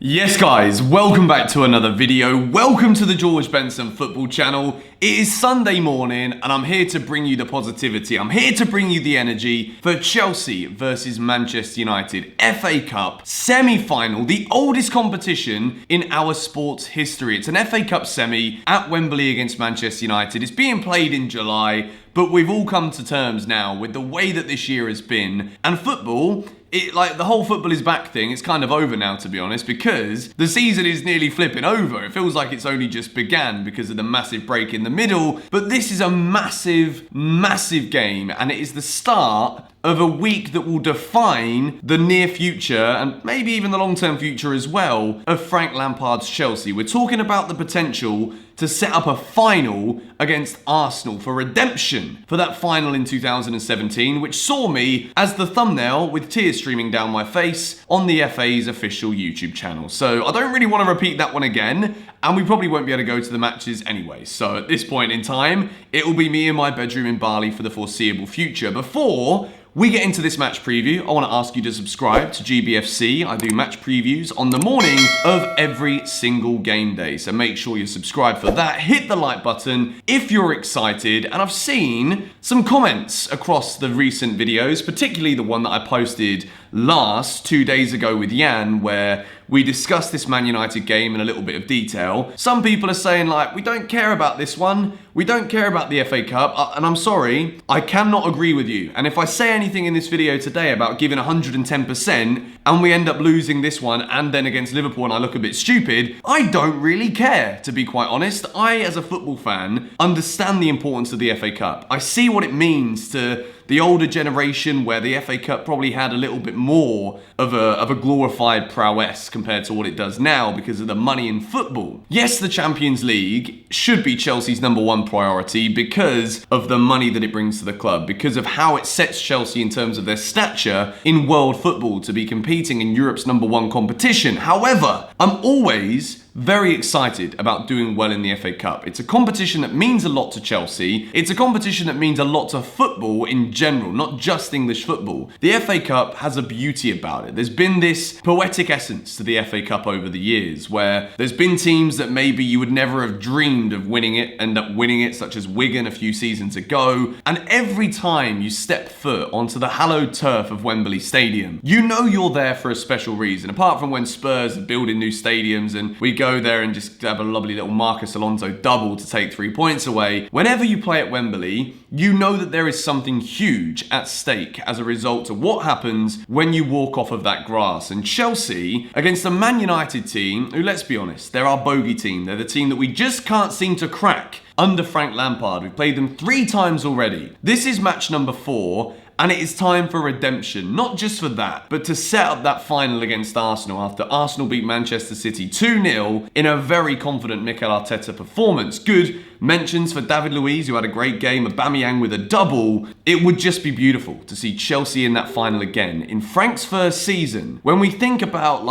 Yes guys, welcome back to another video. Welcome to the George Benson football channel. It is Sunday morning and I'm here to bring you the positivity. I'm here to bring you the energy for Chelsea versus Manchester United. FA Cup semi-final, the oldest competition in our sports history. It's an FA Cup semi at Wembley against Manchester United. It's being played in July, but we've all come to terms now with the way that this year has been. And football, the whole football is back thing, it's kind of over now, to be honest, because the season is nearly flipping over. It feels like it's only just began because of the massive break in the middle. But this is a massive, massive game, and it is the start of a week that will define the near future and maybe even the long-term future as well of Frank Lampard's Chelsea. We're talking about the potential to set up a final against Arsenal for redemption for that final in 2017, which saw me as the thumbnail with tears streaming down my face on the FA's official YouTube channel. So I don't really want to repeat that one again, and we probably won't be able to go to the matches anyway. So at this point in time, it will be me in my bedroom in Bali for the foreseeable future. Before we get into this match preview, I want to ask you to subscribe to GBFC. I do match previews on the morning of every single game day, so make sure you're subscribed for that. Hit the like button if you're excited, and I've seen some comments across the recent videos, particularly the one that I posted 2 days ago with Jan, where we discussed this Man United game in a little bit of detail. Some people are saying, we don't care about this one. We don't care about the FA Cup. And I'm sorry, I cannot agree with you. And if I say anything in this video today about giving 110% and we end up losing this one and then against Liverpool and I look a bit stupid, I don't really care, to be quite honest. I, as a football fan, understand the importance of the FA Cup. I see what it means to the older generation, where the FA Cup probably had a little bit more of a glorified prowess compared to what it does now because of the money in football. Yes, the Champions League should be Chelsea's #1 priority because of the money that it brings to the club, because of how it sets Chelsea in terms of their stature in world football to be competing in Europe's #1 competition. However, I'm always very excited about doing well in the FA Cup. It's a competition that means a lot to Chelsea. It's a competition that means a lot to football in general, not just English football. The FA Cup has a beauty about it. There's been this poetic essence to the FA Cup over the years, where there's been teams that maybe you would never have dreamed of winning it, end up winning it, such as Wigan a few seasons ago. And every time you step foot onto the hallowed turf of Wembley Stadium, you know you're there for a special reason. Apart from when Spurs are building new stadiums and we go there and just have a lovely little Marcus Alonso double to take 3 points away. Whenever you play at Wembley, you know that there is something huge at stake as a result of what happens when you walk off of that grass. And Chelsea, against a Man United team, who, let's be honest, they're our bogey team. They're the team that we just can't seem to crack under Frank Lampard. We've played them 3 times already. This is match number 4. And it is time for redemption, not just for that, but to set up that final against Arsenal after Arsenal beat Manchester City 2-0 in a very confident Mikel Arteta performance. Good mentions for David Luiz, who had a great game, Aubameyang with a double. It would just be beautiful to see Chelsea in that final again. In Frank's first season, when we think about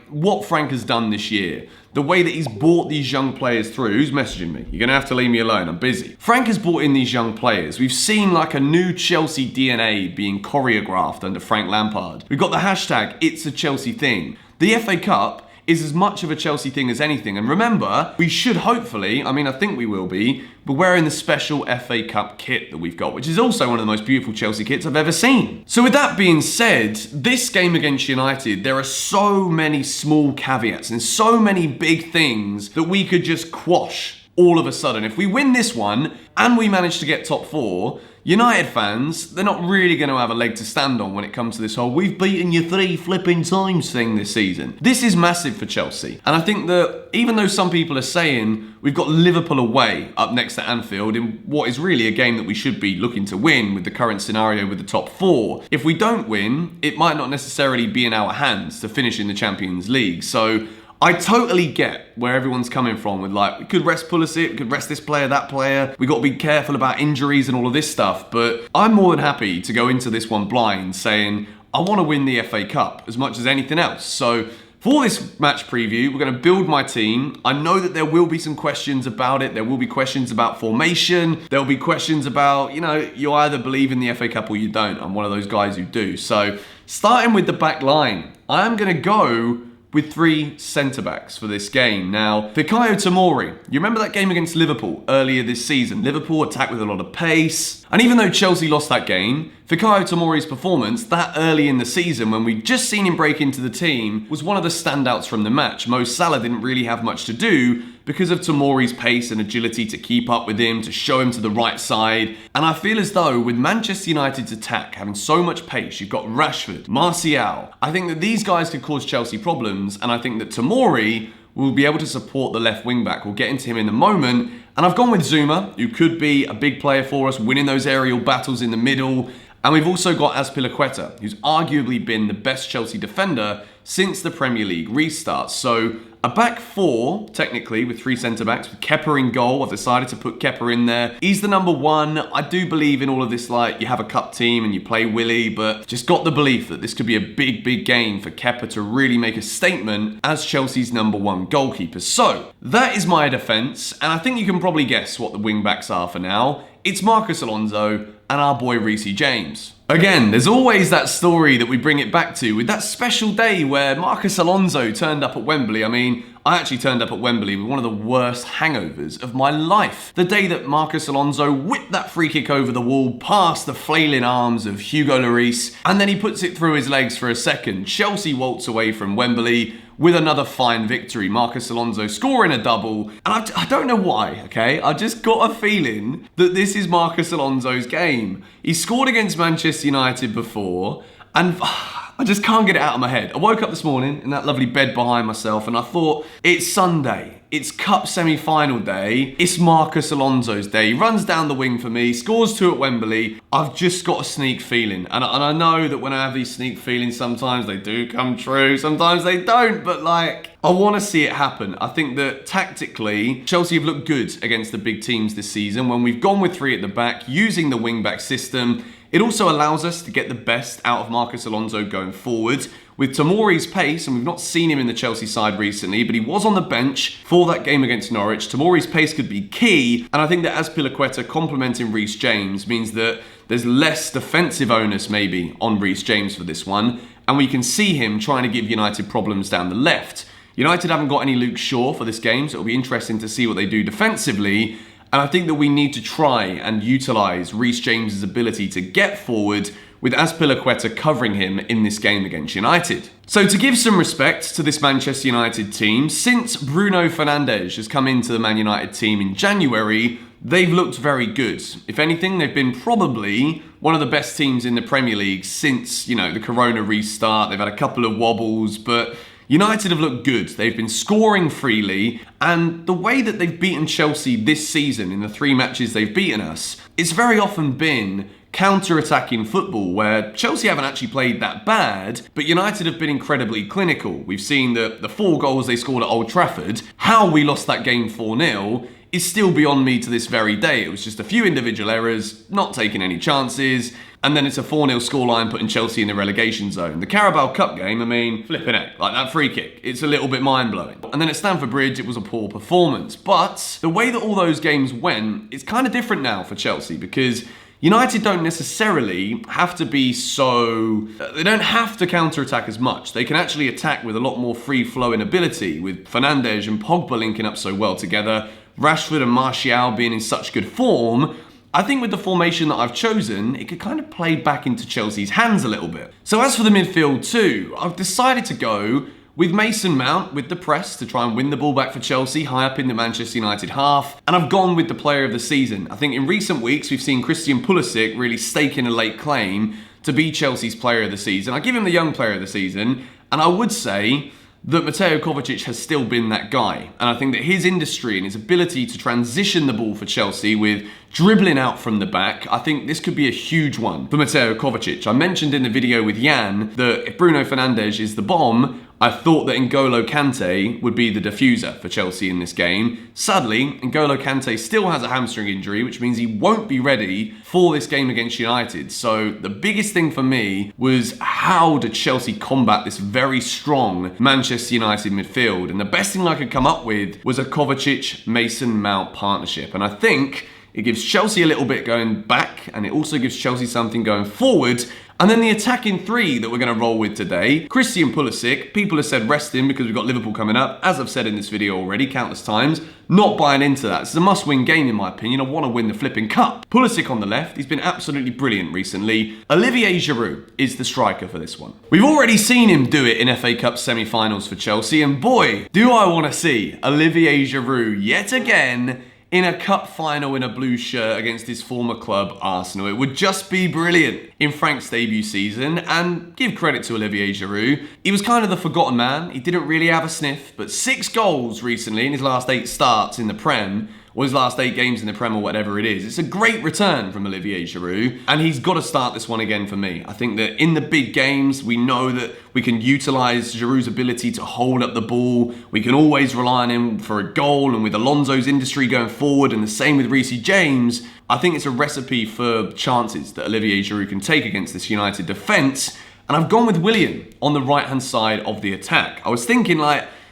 what Frank has done this year, the way that he's brought these young players through. Who's messaging me? You're going to have to leave me alone. I'm busy. Frank has brought in these young players. We've seen a new Chelsea DNA being choreographed under Frank Lampard. We've got the hashtag, It's a Chelsea Thing. The FA Cup is as much of a Chelsea thing as anything. And remember, we should hopefully, I think we will be, but wearing the special FA Cup kit that we've got, which is also one of the most beautiful Chelsea kits I've ever seen. So with that being said, this game against United, there are so many small caveats and so many big things that we could just quash all of a sudden. If we win this one and we manage to get top 4, United fans, they're not really going to have a leg to stand on when it comes to this whole "we've beaten you 3 flipping times" thing this season. This is massive for Chelsea. And I think that even though some people are saying we've got Liverpool away up next to Anfield in what is really a game that we should be looking to win with the current scenario with the top 4, if we don't win, it might not necessarily be in our hands to finish in the Champions League. So I totally get where everyone's coming from with we could rest Pulisic, we could rest this player, that player. We got to be careful about injuries and all of this stuff. But I'm more than happy to go into this one blind saying I want to win the FA Cup as much as anything else. So for this match preview, we're going to build my team. I know that there will be some questions about it. There will be questions about formation. There'll be questions about, you either believe in the FA Cup or you don't. I'm one of those guys who do. So starting with the back line, I'm going to go with 3 centre-backs for this game. Now, Fikayo Tomori, you remember that game against Liverpool earlier this season? Liverpool attacked with a lot of pace. And even though Chelsea lost that game, Fikayo Tomori's performance that early in the season, when we'd just seen him break into the team, was one of the standouts from the match. Mo Salah didn't really have much to do because of Tomori's pace and agility to keep up with him, to show him to the right side. And I feel as though with Manchester United's attack having so much pace, you've got Rashford, Martial, I think that these guys could cause Chelsea problems, and I think that Tomori will be able to support the left wing back. We'll get into him in a moment. And I've gone with Zuma, who could be a big player for us, winning those aerial battles in the middle. And we've also got Azpilicueta, who's arguably been the best Chelsea defender since the Premier League restart. So a back 4, technically, with 3 centre-backs, with Kepa in goal. I've decided to put Kepa in there. He's the number 1. I do believe in all of this, like, you have a cup team and you play Willy, but just got the belief that this could be a big, big game for Kepa to really make a statement as Chelsea's number 1 goalkeeper. So, that is my defence, and I think you can probably guess what the wing-backs are for now. It's Marcus Alonso and our boy Reece James. Again, there's always that story that we bring it back to with that special day where Marcus Alonso turned up at Wembley. I mean, I actually turned up at Wembley with one of the worst hangovers of my life. The day that Marcus Alonso whipped that free kick over the wall past the flailing arms of Hugo Lloris, and then he puts it through his legs for a second. Chelsea waltz away from Wembley with another fine victory. Marcus Alonso scoring a double. And I don't know why, okay? I just got a feeling that this is Marcus Alonso's game. He scored against Manchester United before, and I just can't get it out of my head. I woke up this morning in that lovely bed behind myself, and I thought, it's Sunday. It's cup semi-final day. It's Marcus Alonso's day. He runs down the wing for me, scores 2 at Wembley. I've just got a sneak feeling. And I know that when I have these sneak feelings, sometimes they do come true, sometimes they don't. But like, I want to see it happen. I think that tactically, Chelsea have looked good against the big teams this season. When we've gone with 3 at the back, using the wing-back system, it also allows us to get the best out of Marcus Alonso going forward. With Tomori's pace, and we've not seen him in the Chelsea side recently, but he was on the bench for that game against Norwich. Tomori's pace could be key, and I think that Azpilicueta complementing Reece James means that there's less defensive onus maybe on Reece James for this one, and we can see him trying to give United problems down the left. United haven't got any Luke Shaw for this game, so it'll be interesting to see what they do defensively. And I think that we need to try and utilise Reece James' ability to get forward with Azpilicueta covering him in this game against United. So to give some respect to this Manchester United team, since Bruno Fernandes has come into the Man United team in January, they've looked very good. If anything, they've been probably one of the best teams in the Premier League since, the Corona restart. They've had a couple of wobbles, but United have looked good. They've been scoring freely, and the way that they've beaten Chelsea this season in the 3 matches they've beaten us, it's very often been counter-attacking football where Chelsea haven't actually played that bad, but United have been incredibly clinical. We've seen the 4 goals they scored at Old Trafford. How we lost that game 4-0 is still beyond me to this very day. It was just a few individual errors, not taking any chances, and then it's a 4-0 scoreline putting Chelsea in the relegation zone. The Carabao Cup game, flipping it, like that free kick, it's a little bit mind-blowing. And then at Stamford Bridge, it was a poor performance. But the way that all those games went, it's kind of different now for Chelsea, because United don't necessarily have to be they don't have to counter-attack as much. They can actually attack with a lot more free-flowing ability, with Fernandes and Pogba linking up so well together, Rashford and Martial being in such good form. I think with the formation that I've chosen, it could kind of play back into Chelsea's hands a little bit. So as for the midfield too, I've decided to go with Mason Mount with the press to try and win the ball back for Chelsea high up in the Manchester United half. And I've gone with the player of the season. I think in recent weeks, we've seen Christian Pulisic really staking a late claim to be Chelsea's player of the season. I give him the young player of the season, and I would say that Mateo Kovacic has still been that guy. And I think that his industry and his ability to transition the ball for Chelsea with dribbling out from the back, I think this could be a huge one for Mateo Kovacic. I mentioned in the video with Jan that if Bruno Fernandes is the bomb, I thought that N'Golo Kante would be the diffuser for Chelsea in this game. Sadly, N'Golo Kante still has a hamstring injury, which means he won't be ready for this game against United. So the biggest thing for me was, how did Chelsea combat this very strong Manchester United midfield? And the best thing I could come up with was a Kovacic-Mason Mount partnership. And I think It gives Chelsea a little bit going back, and it also gives Chelsea something going forward. And then the attacking three that we're going to roll with today, Christian Pulisic. People have said rest him because we've got Liverpool coming up. As I've said in this video already countless times, not buying into that. It's a must-win game in my opinion. I want to win the flipping cup. Pulisic on the left. He's been absolutely brilliant recently. Olivier Giroud is the striker for this one. We've already seen him do it in FA Cup semi-finals for Chelsea, and boy, do I want to see Olivier Giroud yet again in a cup final in a blue shirt against his former club, Arsenal. It would just be brilliant in Frank's debut season, and give credit to Olivier Giroud. He was kind of the forgotten man. He didn't really have a sniff, but 6 goals recently in his last 8 starts in the Prem, or his last 8 games in the Prem, or whatever it is. It's a great return from Olivier Giroud, and he's got to start this one again for me. I think that in the big games, we know that we can utilise Giroud's ability to hold up the ball. We can always rely on him for a goal, and with Alonso's industry going forward, and the same with Reece James, I think it's a recipe for chances that Olivier Giroud can take against this United defence. And I've gone with Willian on the right-hand side of the attack. I was thinking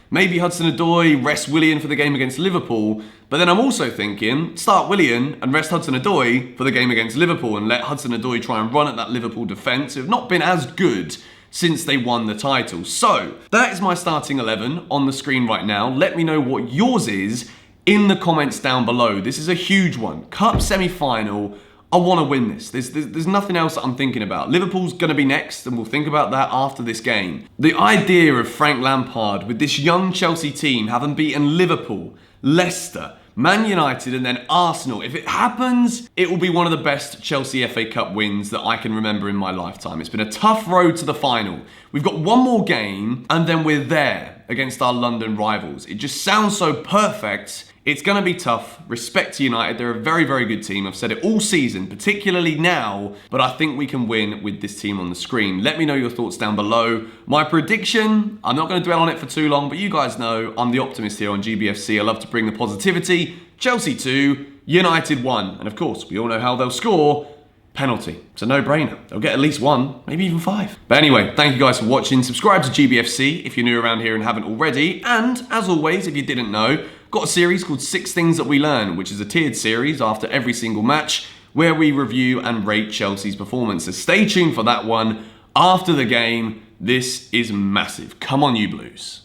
maybe Hudson-Odoi, rest Willian for the game against Liverpool, but then I'm also thinking, start Willian and rest Hudson-Odoi for the game against Liverpool and let Hudson-Odoi try and run at that Liverpool defence, who have not been as good since they won the title. So, that is my starting 11 on the screen right now. Let me know what yours is in the comments down below. This is a huge one. Cup semi-final. I want to win this. There's nothing else that I'm thinking about. Liverpool's going to be next, and we'll think about that after this game. The idea of Frank Lampard with this young Chelsea team having beaten Liverpool, Leicester, Man United, and then Arsenal. If it happens, it will be one of the best Chelsea FA Cup wins that I can remember in my lifetime. It's been a tough road to the final. We've got one more game, and then we're there against our London rivals. It just sounds so perfect. It's going to be tough. Respect to United. They're a very, very good team. I've said it all season, particularly now, but I think we can win with this team on the screen. Let me know your thoughts down below. My prediction, I'm not going to dwell on it for too long, but you guys know I'm the optimist here on GBFC. I love to bring the positivity. Chelsea 2, United 1. And of course, we all know how they'll score. Penalty. It's a no-brainer. They'll get at least 1, maybe even 5. But anyway, thank you guys for watching. Subscribe to GBFC if you're new around here and haven't already. And as always, if you didn't know, got a series called 6 Things That We Learn, which is a tiered series after every single match where we review and rate Chelsea's performance. So stay tuned for that one after the game. This is massive. Come on, you Blues.